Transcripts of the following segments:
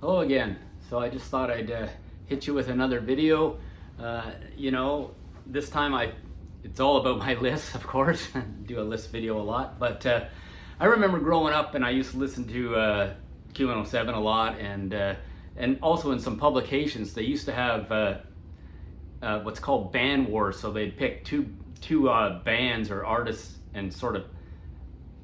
Hello again. So I just thought I'd hit you with another video. This time it's all about my lists, of course. I do a list video a lot, but I remember growing up and I used to listen to Q107 a lot, and also in some publications they used to have what's called band wars. So they'd pick two bands or artists and sort of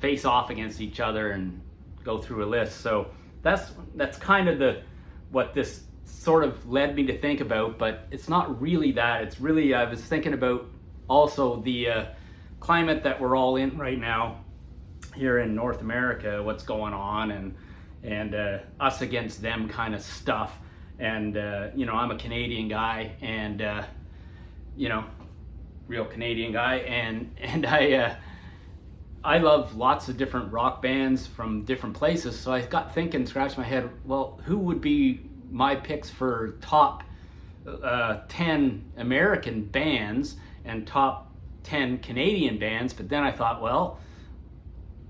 face off against each other and go through a list. So that's kind of what this sort of led me to think about, but it's not really that. It's really, I was thinking about also the climate that we're all in right now here in North America, what's going on, and us against them kind of stuff. And I'm a Canadian guy, and real Canadian guy, and I love lots of different rock bands from different places. So I got thinking, scratched my head, well, who would be my picks for top 10 American bands and top 10 Canadian bands? But then I thought, well,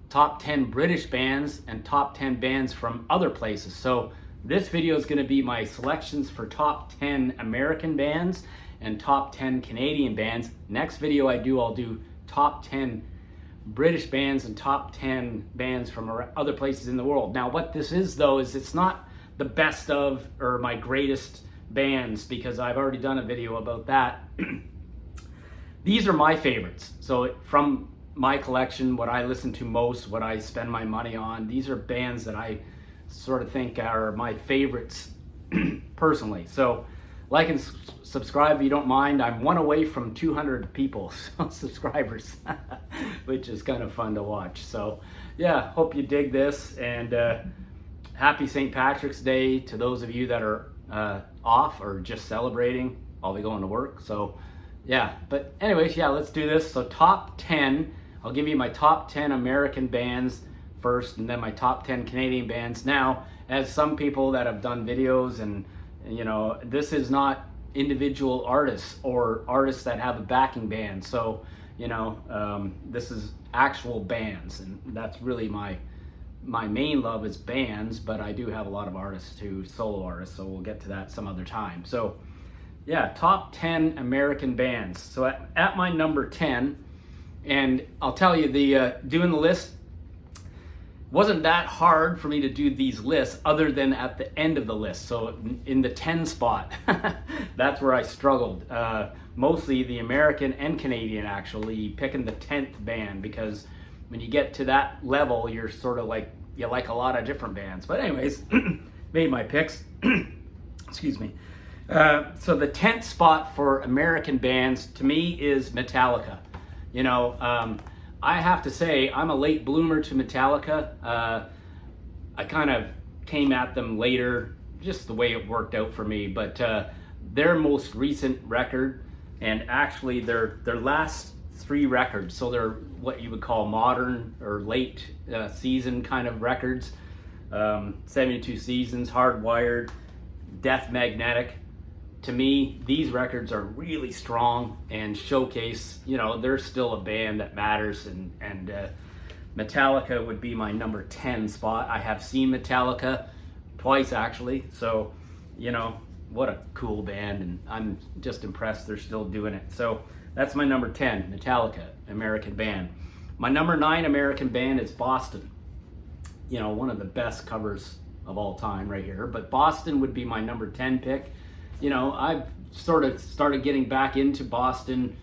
top 10 British bands and top 10 bands from other places. So this video is going to be my selections for top 10 American bands and top 10 Canadian bands. Next video I'll do top 10 British bands and top 10 bands from other places in the world. Now what this is though, is it's not the best of or my greatest bands, because I've already done a video about that. These are my favorites. So from my collection, what I listen to most, what I spend my money on, these are bands that I sort of think are my favorites personally. So like and subscribe if you don't mind. I'm one away from 200 people, subscribers, which is kind of fun to watch. So yeah, hope you dig this, and happy St. Patrick's Day to those of you that are off or just celebrating. I'll be going to work, so yeah. But anyways, yeah, let's do this. So top 10, I'll give you my top 10 American bands first, and then my top 10 Canadian bands. Now, as some people that have done videos, and this is not individual artists or artists that have a backing band. So, this is actual bands, and that's really my main love is bands, but I do have a lot of artists too, solo artists, so we'll get to that some other time. So yeah, top 10 American bands. So at my number 10, and I'll tell you, doing the list wasn't that hard for me to do these lists, other than at the end of the list. So in the 10 spot, that's where I struggled. Mostly the American and Canadian, actually, picking the 10th band, because when you get to that level, you're sort of like, you like a lot of different bands. But anyways, made my picks. Excuse me. So the 10th spot for American bands to me is Metallica. I have to say, I'm a late bloomer to Metallica. I kind of came at them later, just the way it worked out for me. But their most recent record, and actually their last 3 records, so they're what you would call modern or late season kind of records. 72 Seasons, Hardwired, Death Magnetic. To me, these records are really strong and showcase, they're still a band that matters, and Metallica would be my number 10 spot. I have seen Metallica twice, actually, so, what a cool band, and I'm just impressed they're still doing it. So that's my number 10, Metallica, American band. My number 9 American band is Boston. One of the best covers of all time right here, but Boston would be my number 10 pick. I've sort of started getting back into Boston,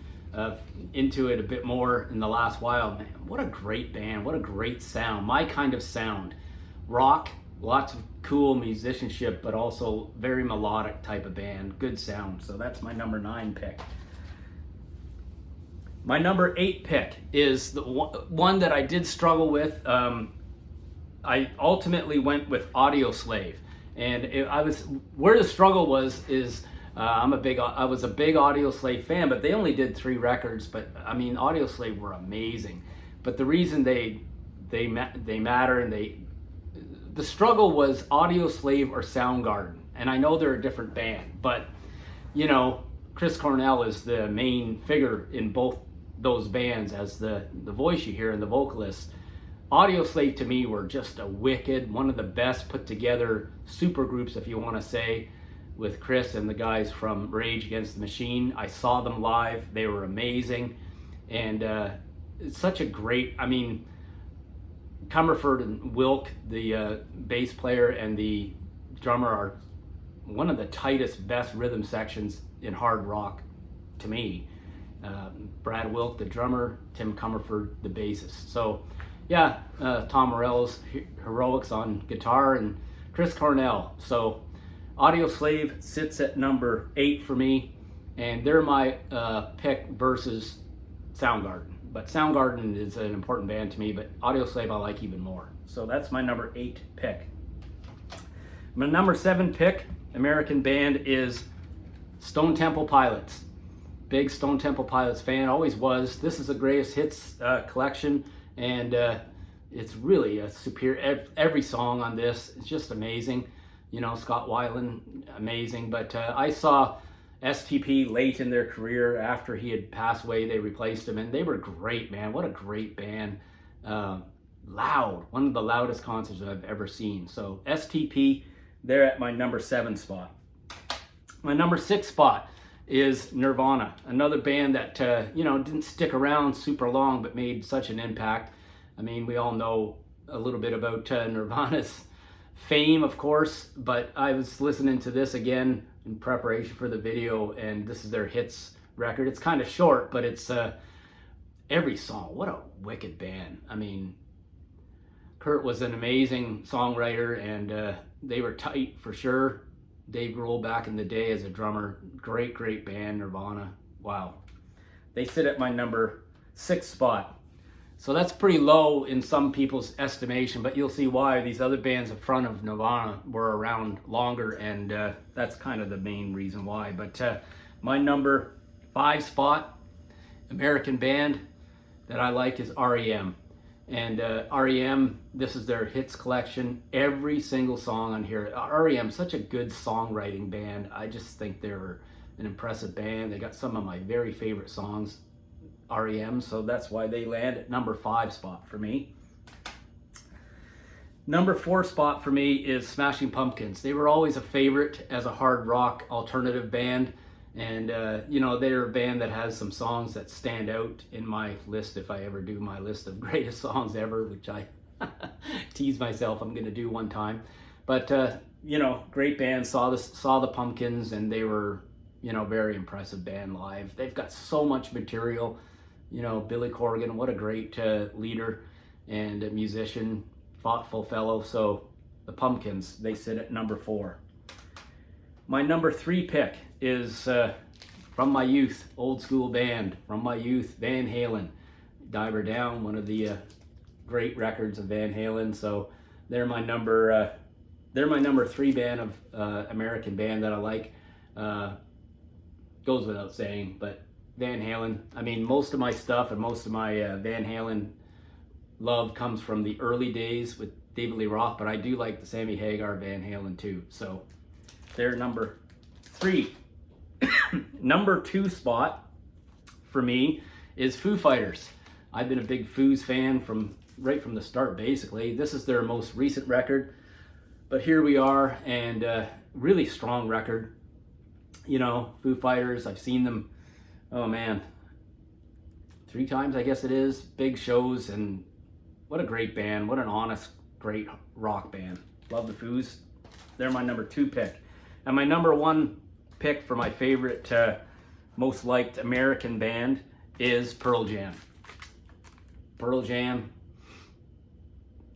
into it a bit more in the last while. Man, what a great band, what a great sound, my kind of sound. Rock, lots of cool musicianship, but also very melodic type of band, good sound. So that's my number 9 pick. My number 8 pick is the one that I did struggle with. I ultimately went with Audioslave. And where the struggle was I was a big Audioslave fan, but they only did 3 records. But I mean, Audioslave were amazing. But the reason they matter, and the struggle was Audioslave or Soundgarden. And I know they're a different band, but Chris Cornell is the main figure in both those bands as the voice you hear and the vocalist. Audioslave to me were just a wicked, one of the best put together super groups, if you want to say, with Chris and the guys from Rage Against the Machine. I saw them live. They were amazing. And it's such a great, I mean, Comerford and Wilk, the bass player and the drummer, are one of the tightest, best rhythm sections in hard rock to me. Brad Wilk, the drummer, Tim Comerford, the bassist. So yeah, Tom Morello's Heroics on guitar, and Chris Cornell. So Audioslave sits at number 8 for me, and they're my pick versus Soundgarden. But Soundgarden is an important band to me, but Audioslave I like even more. So that's my number 8 pick. My number 7 pick, American band, is Stone Temple Pilots. Big Stone Temple Pilots fan, always was. This is the greatest hits collection, and it's really a superior, every song on this is just amazing. You know, Scott Weiland, amazing. But I saw STP late in their career. After he had passed away, they replaced him, and they were great, man. What a great band. Loud, one of the loudest concerts I've ever seen. So STP, they're at my number 7 spot. My number 6 spot is Nirvana, another band that didn't stick around super long but made such an impact. I mean, we all know a little bit about Nirvana's fame, of course, but I was listening to this again in preparation for the video, and this is their hits record. It's kind of short, but it's every song. What a wicked band. I mean, Kurt was an amazing songwriter, and they were tight for sure. Dave Grohl back in the day as a drummer. Great band, Nirvana. Wow. They sit at my number 6 spot. So that's pretty low in some people's estimation, but you'll see why. These other bands in front of Nirvana were around longer, and that's kind of the main reason why. But my number 5 spot, American band that I like, is REM. And REM, this is their hits collection. Every single song on here. REM, such a good songwriting band. I just think they're an impressive band. They got some of my very favorite songs, REM, so that's why they land at number 5 spot for me. Number 4 spot for me is Smashing Pumpkins. They were always a favorite as a hard rock alternative band. And, they're a band that has some songs that stand out in my list, if I ever do my list of greatest songs ever, which I tease myself I'm going to do one time. But, great band, saw the Pumpkins, and they were, very impressive band live. They've got so much material. Billy Corgan, what a great leader and a musician, thoughtful fellow. So the Pumpkins, they sit at number 4. My number 3 pick is from my youth, old school band from my youth, Van Halen. Diver Down, one of the great records of Van Halen. So they're my number 3 band of American band that I like. Goes without saying, but Van Halen. I mean, most of my stuff and most of my Van Halen love comes from the early days with David Lee Roth, but I do like the Sammy Hagar Van Halen too. So they're number 3. Number 2 spot for me is Foo Fighters. I've been a big Foos fan right from the start, basically. This is their most recent record, but here we are, and really strong record. Foo Fighters, I've seen them, 3 times, I guess it is. Big shows, and what a great band. What an honest, great rock band. Love the Foos. They're my number 2 pick. And my number 1 pick for my favorite, most liked American band is Pearl Jam. Pearl Jam,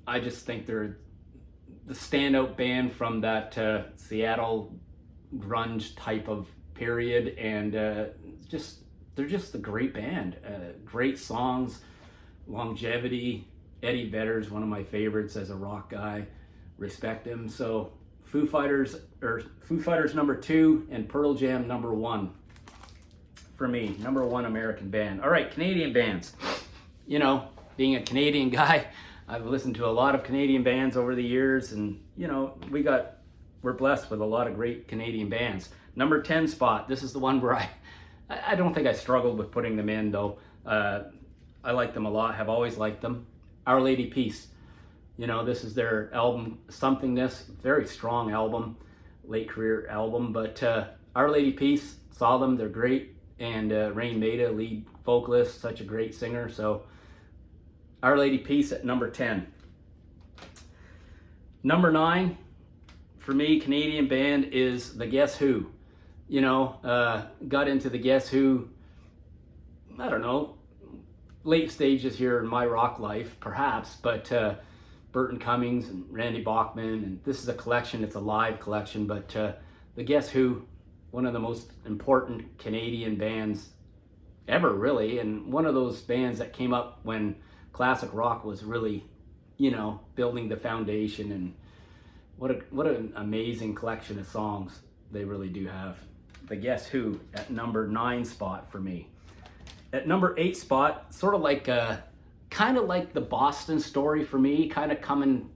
I just think they're the standout band from that Seattle grunge type of period, and they're just a great band. Great songs, longevity. Eddie Vedder's one of my favorites as a rock guy. Respect him. So Foo Fighters number 2 and Pearl Jam number 1 for me. Number 1 American band. All right, Canadian bands. Being a Canadian guy, I've listened to a lot of Canadian bands over the years, and we're blessed with a lot of great Canadian bands. Number 10 spot. This is the one where I don't think I struggled with putting them in, though. I like them a lot. Have always liked them. Our Lady Peace. You know, this is their album, Somethingness, very strong album, late career album. But Our Lady Peace, saw them, they're great. And Rain Maida, lead vocalist, such a great singer. So Our Lady Peace at number 10. Number 9, for me, Canadian band is the Guess Who. You know, got into the Guess Who, I don't know, late stages here in my rock life, perhaps, but Burton Cummings and Randy Bachman, and this is a collection, it's a live collection, but the Guess Who, one of the most important Canadian bands ever, really, and one of those bands that came up when classic rock was really, you know, building the foundation. And what an amazing collection of songs they really do have. The Guess Who at number 9 spot for me. At number 8 spot, sort of like kind of like the Boston Story for me, kind of coming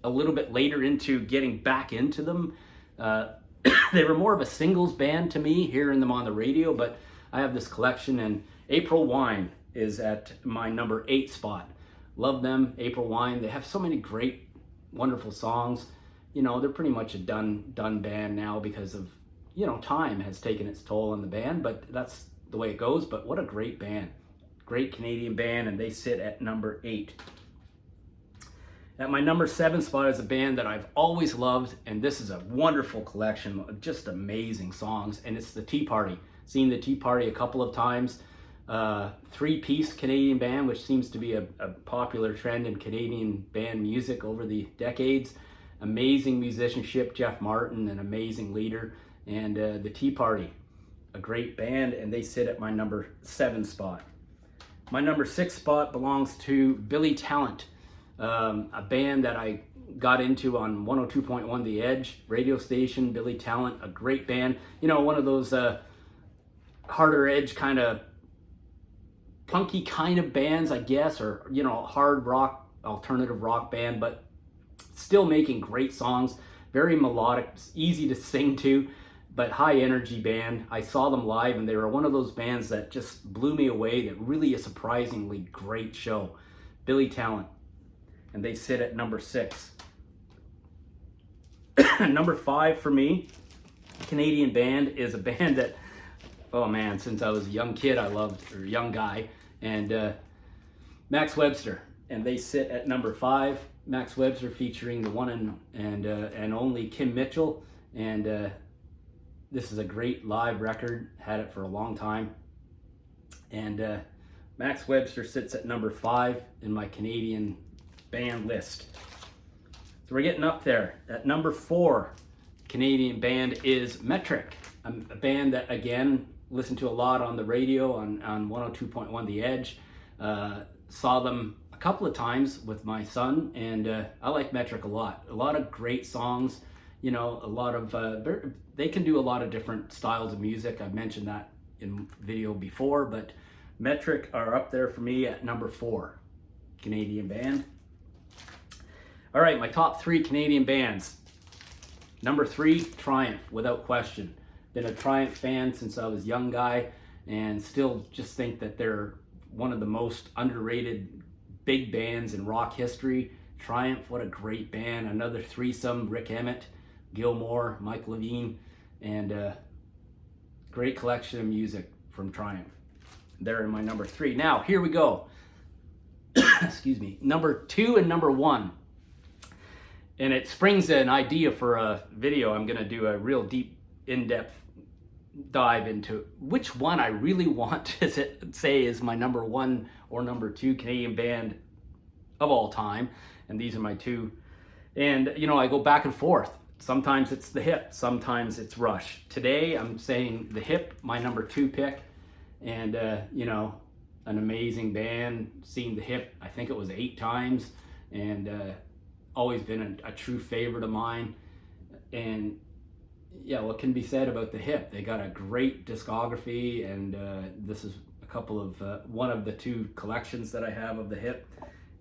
a little bit later into getting back into them. They were more of a singles band to me, hearing them on the radio, but I have this collection, and April Wine is at my number 8 spot. Love them, April Wine. They have so many great, wonderful songs. You know, they're pretty much a done band now because of, you know, time has taken its toll on the band, but that's the way it goes. But what a great band. Great Canadian band, and they sit at number 8. At my number 7 spot is a band that I've always loved, and this is a wonderful collection of just amazing songs, and it's the Tea Party. Seen the Tea Party a couple of times. 3-piece Canadian band, which seems to be a popular trend in Canadian band music over the decades. Amazing musicianship, Jeff Martin, an amazing leader, and the Tea Party, a great band, and they sit at my number 7 spot. My number 6 spot belongs to Billy Talent, a band that I got into on 102.1 The Edge radio station. Billy Talent, a great band. You know, one of those harder edge kind of punky kind of bands, I guess, or, you know, hard rock, alternative rock band, but still making great songs. Very melodic, easy to sing to, but high energy band. I saw them live, and they were one of those bands that just blew me away. That really a surprisingly great show. Billy Talent, and they sit at number 6. Number 5 for me, Canadian band, is a band that, oh man, since I was a young kid I loved, or young guy, and Max Webster, and they sit at number 5. Max Webster featuring the one and only Kim Mitchell, and this is a great live record, had it for a long time, and Max Webster sits at number 5 in my Canadian band list. So we're getting up there. At number 4 Canadian band is Metric, a band that, again, listened to a lot on the radio on 102.1 The Edge. Saw them a couple of times with my son, and I like Metric a lot. A lot of great songs, you know, a lot of, they can do a lot of different styles of music. I've mentioned that in video before, but Metric are up there for me at number 4 Canadian band. All right, my top 3 Canadian bands. Number 3, Triumph, without question. Been a Triumph fan since I was a young guy, and still just think that they're one of the most underrated big bands in rock history. Triumph, what a great band. Another threesome, Rick Emmett, Gilmore, Mike Levine, and great collection of music from Triumph. They're in my number 3. Now, here we go. Excuse me. Number 2 and number 1. And it springs an idea for a video. I'm going to do a real deep, in-depth dive into which one I really want to say is my number 1 or number 2 Canadian band of all time. And these are my 2. And, you know, I go back and forth. Sometimes it's The Hip, sometimes it's Rush. Today, I'm saying The Hip, my number 2 pick. And, you know, an amazing band. Seen The Hip, I think it was 8 times. And always been a true favorite of mine. And yeah, what can be said about The Hip? They got a great discography, and this is a couple of one of the 2 collections that I have of The Hip,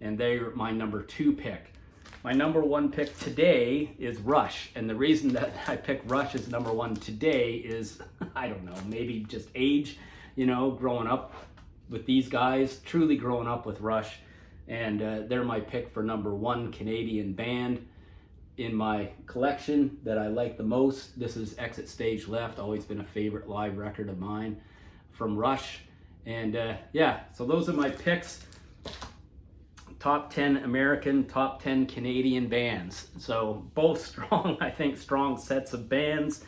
and they're my number 2 pick. My number 1 pick today is Rush, and the reason that I picked Rush as number 1 today is, I don't know, maybe just age, you know, growing up with these guys, truly growing up with Rush, and they're my pick for #1 Canadian band in my collection that I like the most. This is Exit Stage Left, always been a favorite live record of mine from Rush. And yeah, so those are my picks. Top 10 American, top 10 Canadian bands. So both strong, I think, strong sets of bands.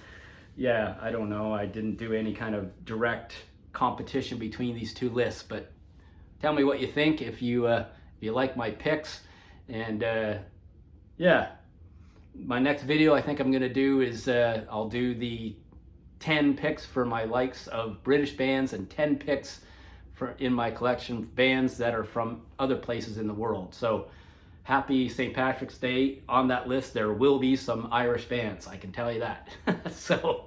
Yeah, I don't know, I didn't do any kind of direct competition between these two lists, but tell me what you think if you like my picks. And yeah, my next video I think I'm gonna do is I'll do the 10 picks for my likes of British bands and 10 picks in my collection of bands that are from other places in the world. So happy St. Patrick's Day. On that list there will be some Irish bands, I can tell you that. So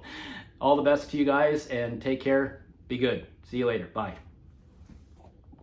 all the best to you guys and take care, be good. See you later, bye.